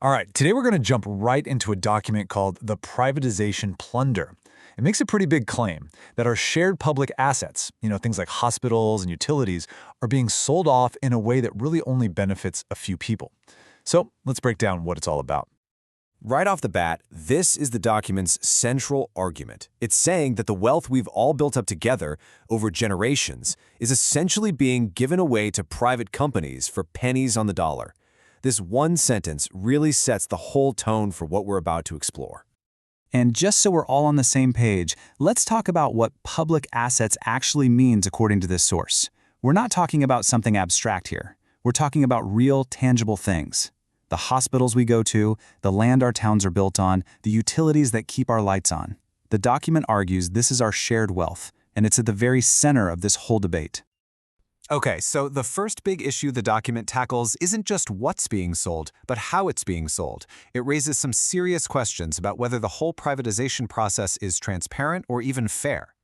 All right, today we're going to jump right into a document called the Privatization Plunder. It makes a pretty big claim that our shared public assets, things like hospitals and utilities, are being sold off in a way that really only benefits a few people. So let's break down what it's all about. Right off the bat, this is the document's central argument. It's saying that the wealth we've all built up together over generations is essentially being given away to private companies for pennies on the dollar. This one sentence really sets the whole tone for what we're about to explore. And just so we're all on the same page, let's talk about what public assets actually means according to this source. We're not talking about something abstract here. We're talking about real, tangible things. The hospitals we go to, the land our towns are built on, the utilities that keep our lights on. The document argues this is our shared wealth, and it's at the very center of this whole debate. Okay, so the first big issue the document tackles isn't just what's being sold, but how it's being sold. It raises some serious questions about whether the whole privatization process is transparent or even fair.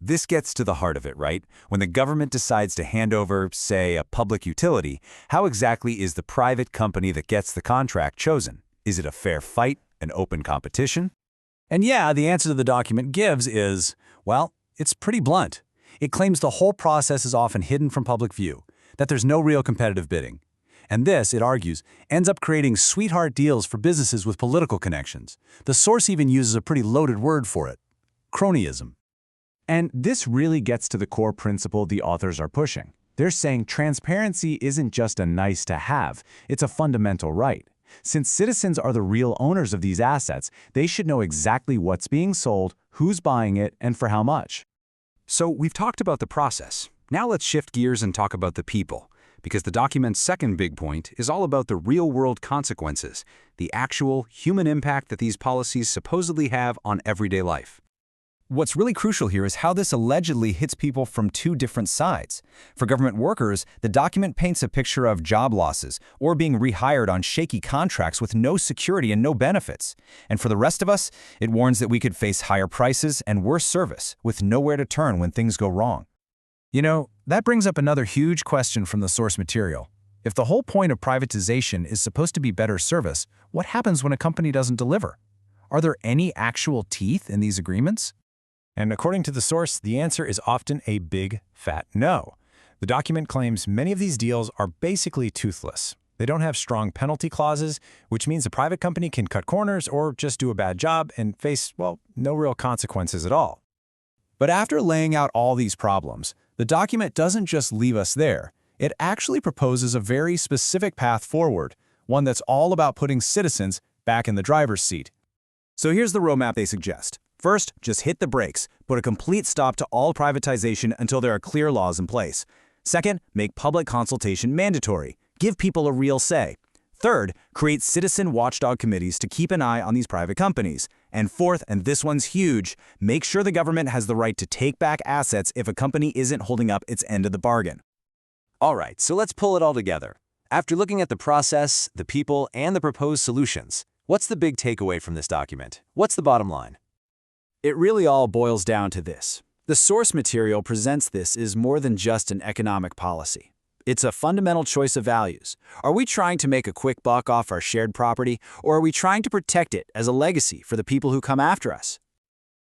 This gets to the heart of it, right? When the government decides to hand over, say, a public utility, how exactly is the private company that gets the contract chosen? Is it a fair fight, an open competition? And yeah, the answer the document gives is, well, it's pretty blunt. It claims the whole process is often hidden from public view, that there's no real competitive bidding. And this, it argues, ends up creating sweetheart deals for businesses with political connections. The source even uses a pretty loaded word for it: cronyism. And this really gets to the core principle the authors are pushing. They're saying transparency isn't just a nice to have, it's a fundamental right. Since citizens are the real owners of these assets, they should know exactly what's being sold, who's buying it, and for how much. So we've talked about the process. Now let's shift gears and talk about the people, because the document's second big point is all about the real-world consequences, the actual human impact that these policies supposedly have on everyday life. What's really crucial here is how this allegedly hits people from two different sides. For government workers, the document paints a picture of job losses or being rehired on shaky contracts with no security and no benefits. And for the rest of us, it warns that we could face higher prices and worse service with nowhere to turn when things go wrong. That brings up another huge question from the source material. If the whole point of privatization is supposed to be better service, what happens when a company doesn't deliver? Are there any actual teeth in these agreements? And according to the source, the answer is often a big, fat no. The document claims many of these deals are basically toothless. They don't have strong penalty clauses, which means a private company can cut corners or just do a bad job and face, well, no real consequences at all. But after laying out all these problems, the document doesn't just leave us there. It actually proposes a very specific path forward, one that's all about putting citizens back in the driver's seat. So here's the roadmap they suggest. First, just hit the brakes. Put a complete stop to all privatization until there are clear laws in place. Second, make public consultation mandatory. Give people a real say. Third, create citizen watchdog committees to keep an eye on these private companies. And fourth, and this one's huge, make sure the government has the right to take back assets if a company isn't holding up its end of the bargain. All right, so let's pull it all together. After looking at the process, the people, and the proposed solutions, what's the big takeaway from this document? What's the bottom line? It really all boils down to this. The source material presents this as more than just an economic policy. It's a fundamental choice of values. Are we trying to make a quick buck off our shared property, or are we trying to protect it as a legacy for the people who come after us?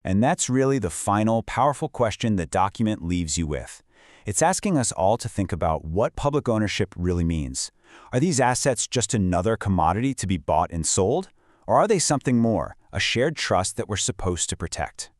And that's really the final, powerful question the document leaves you with. It's asking us all to think about what public ownership really means. Are these assets just another commodity to be bought and sold? Or are they something more, a shared trust that we're supposed to protect?